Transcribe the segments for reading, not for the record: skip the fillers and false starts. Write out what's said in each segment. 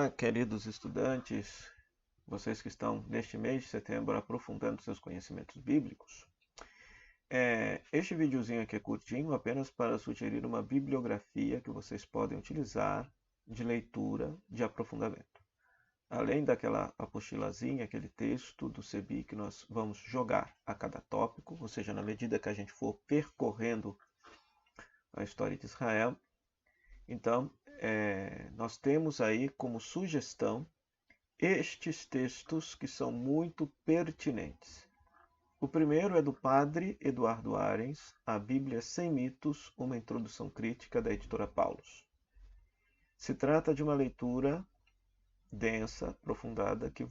Olá, queridos estudantes, vocês que estão neste mês de setembro aprofundando seus conhecimentos bíblicos. Este videozinho aqui é curtinho, apenas para sugerir uma bibliografia que vocês podem utilizar de leitura, de aprofundamento. Além daquela apostilazinha, aquele texto do CEBI que nós vamos jogar a cada tópico, ou seja, na medida que a gente for percorrendo a história de Israel. Então, nós temos aí como sugestão estes textos que são muito pertinentes. O primeiro é do padre Eduardo Arens, A Bíblia Sem Mitos, uma introdução crítica, da editora Paulus. Se trata de uma leitura densa, aprofundada, que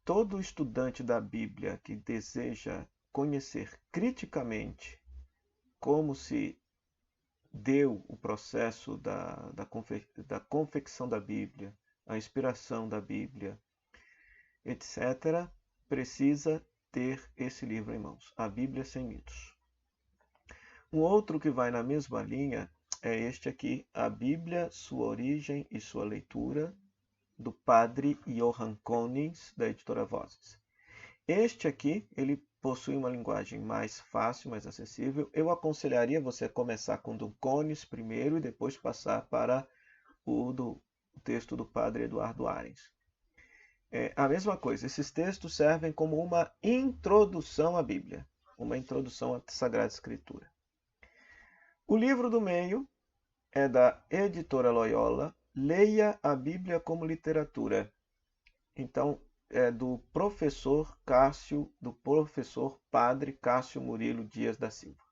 todo estudante da Bíblia que deseja conhecer criticamente como se deu o processo da confecção da Bíblia, a inspiração da Bíblia, etc., precisa ter esse livro em mãos, A Bíblia Sem Mitos. Um outro que vai na mesma linha é este aqui, A Bíblia, Sua Origem e Sua Leitura, do padre Johann Konings, da editora Vozes. Este aqui, ele possui uma linguagem mais fácil, mais acessível. Eu aconselharia você começar com o do Konings primeiro e depois passar para o texto do padre Eduardo Arens. A mesma coisa, esses textos servem como uma introdução à Bíblia, uma introdução à Sagrada Escritura. O livro do meio é da editora Loyola, Leia a Bíblia como Literatura. Então, é do professor padre Cássio Murilo Dias da Silva.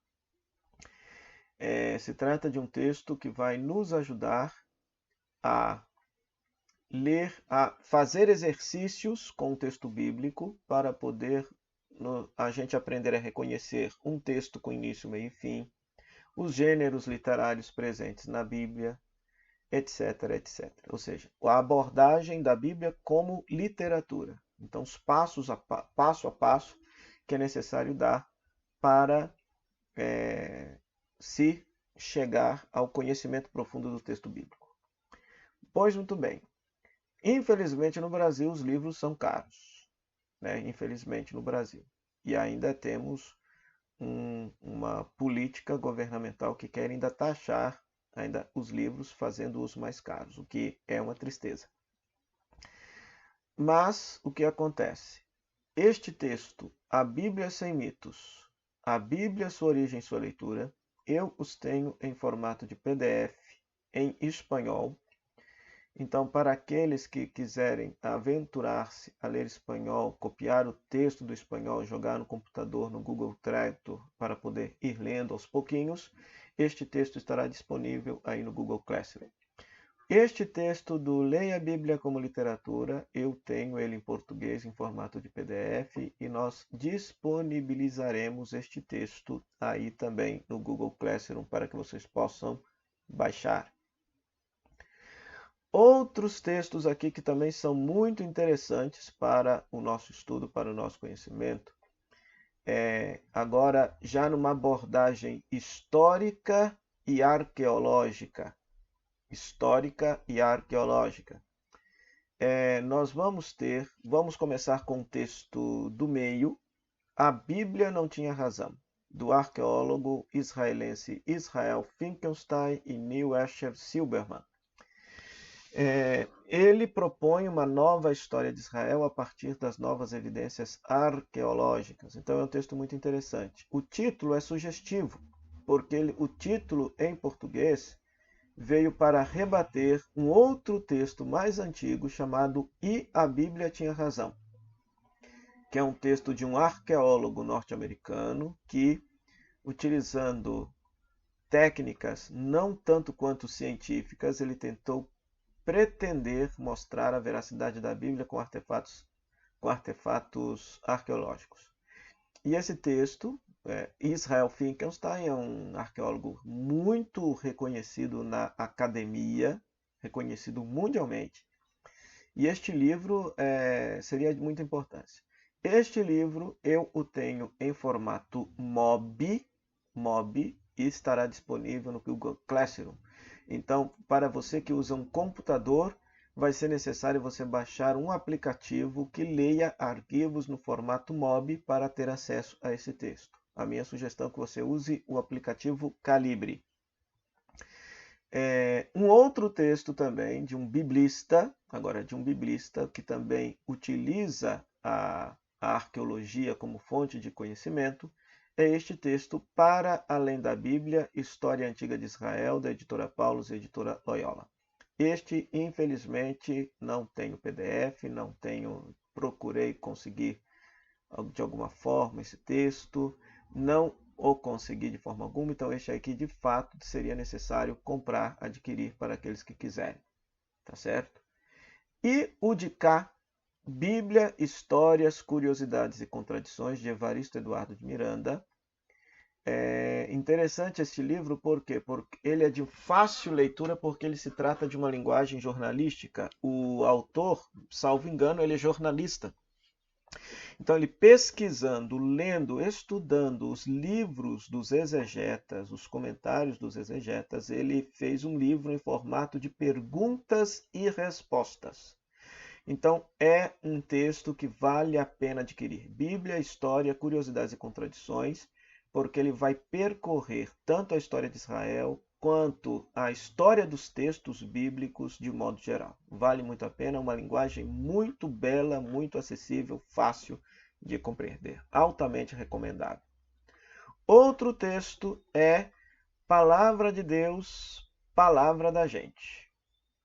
Se trata de um texto que vai nos ajudar a ler, a fazer exercícios com o texto bíblico para poder a gente aprender a reconhecer um texto com início, meio e fim, os gêneros literários presentes na Bíblia, etc, etc. Ou seja, a abordagem da Bíblia como literatura. Então, os passo a passo que é necessário dar para se chegar ao conhecimento profundo do texto bíblico. Pois muito bem. Infelizmente, no Brasil, os livros são caros. Infelizmente, no Brasil. E ainda temos uma política governamental que quer ainda taxar os livros, fazendo-os mais caros, o que é uma tristeza. Mas o que acontece? Este texto, A Bíblia Sem Mitos, A Bíblia, Sua Origem e Sua Leitura, eu os tenho em formato de PDF em espanhol. Então, para aqueles que quiserem aventurar-se a ler espanhol, copiar o texto do espanhol, jogar no computador, no Google Tradutor, para poder ir lendo aos pouquinhos, este texto estará disponível aí no Google Classroom. Este texto do Leia a Bíblia como Literatura, eu tenho ele em português, em formato de PDF, e nós disponibilizaremos este texto aí também no Google Classroom para que vocês possam baixar. Outros textos aqui que também são muito interessantes para o nosso estudo, para o nosso conhecimento, agora já numa abordagem histórica e arqueológica. Nós vamos começar com o texto do meio, A Bíblia Não Tinha Razão, do arqueólogo israelense Israel Finkelstein e Neil Asher Silberman. Ele propõe uma nova história de Israel a partir das novas evidências arqueológicas. Então é um texto muito interessante. O título é sugestivo, porque o título em português veio para rebater um outro texto mais antigo chamado E a Bíblia Tinha Razão, que é um texto de um arqueólogo norte-americano que, utilizando técnicas não tanto quanto científicas, ele tentou pretender mostrar a veracidade da Bíblia com artefatos arqueológicos. E esse texto, Israel Finkelstein é um arqueólogo muito reconhecido na academia, reconhecido mundialmente. E este livro seria de muita importância. Este livro eu o tenho em formato MOB, e estará disponível no Google Classroom. Então, para você que usa um computador, vai ser necessário você baixar um aplicativo que leia arquivos no formato MOB para ter acesso a esse texto. A minha sugestão é que você use o aplicativo Calibre. Um outro texto também de um biblista, que também utiliza a arqueologia como fonte de conhecimento, é este texto Para Além da Bíblia, História Antiga de Israel, da editora Paulus e editora Loyola. Este, infelizmente, não tenho PDF, procurei conseguir de alguma forma esse texto, não o consegui de forma alguma, então este aqui de fato seria necessário comprar, adquirir para aqueles que quiserem, tá certo? E o de cá, Bíblia, Histórias, Curiosidades e Contradições, de Evaristo Eduardo de Miranda. É interessante este livro, por quê? Porque ele é de fácil leitura, porque ele se trata de uma linguagem jornalística. O autor, salvo engano, ele é jornalista. Então, ele pesquisando, lendo, estudando os livros dos exegetas, os comentários dos exegetas, ele fez um livro em formato de perguntas e respostas. Então, é um texto que vale a pena adquirir. Bíblia, História, Curiosidades e Contradições, porque ele vai percorrer tanto a história de Israel quanto a história dos textos bíblicos de modo geral. Vale muito a pena, é uma linguagem muito bela, muito acessível, fácil de compreender. Altamente recomendável. Outro texto é Palavra de Deus, Palavra da Gente.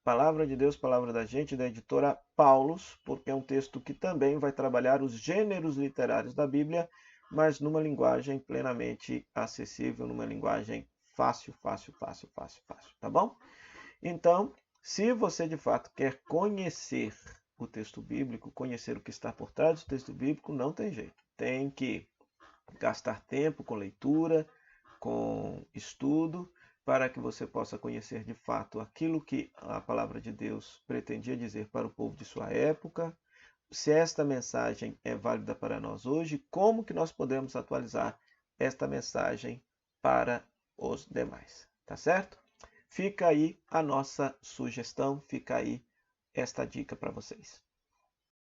Palavra de Deus, Palavra da Gente, da editora Paulus, porque é um texto que também vai trabalhar os gêneros literários da Bíblia, mas numa linguagem plenamente acessível, numa linguagem fácil, tá bom? Então, se você de fato quer conhecer o texto bíblico, conhecer o que está por trás do texto bíblico, não tem jeito. Tem que gastar tempo com leitura, com estudo, para que você possa conhecer de fato aquilo que a palavra de Deus pretendia dizer para o povo de sua época, se esta mensagem é válida para nós hoje, como que nós podemos atualizar esta mensagem para os demais, tá certo? Fica aí a nossa sugestão, fica aí esta dica para vocês.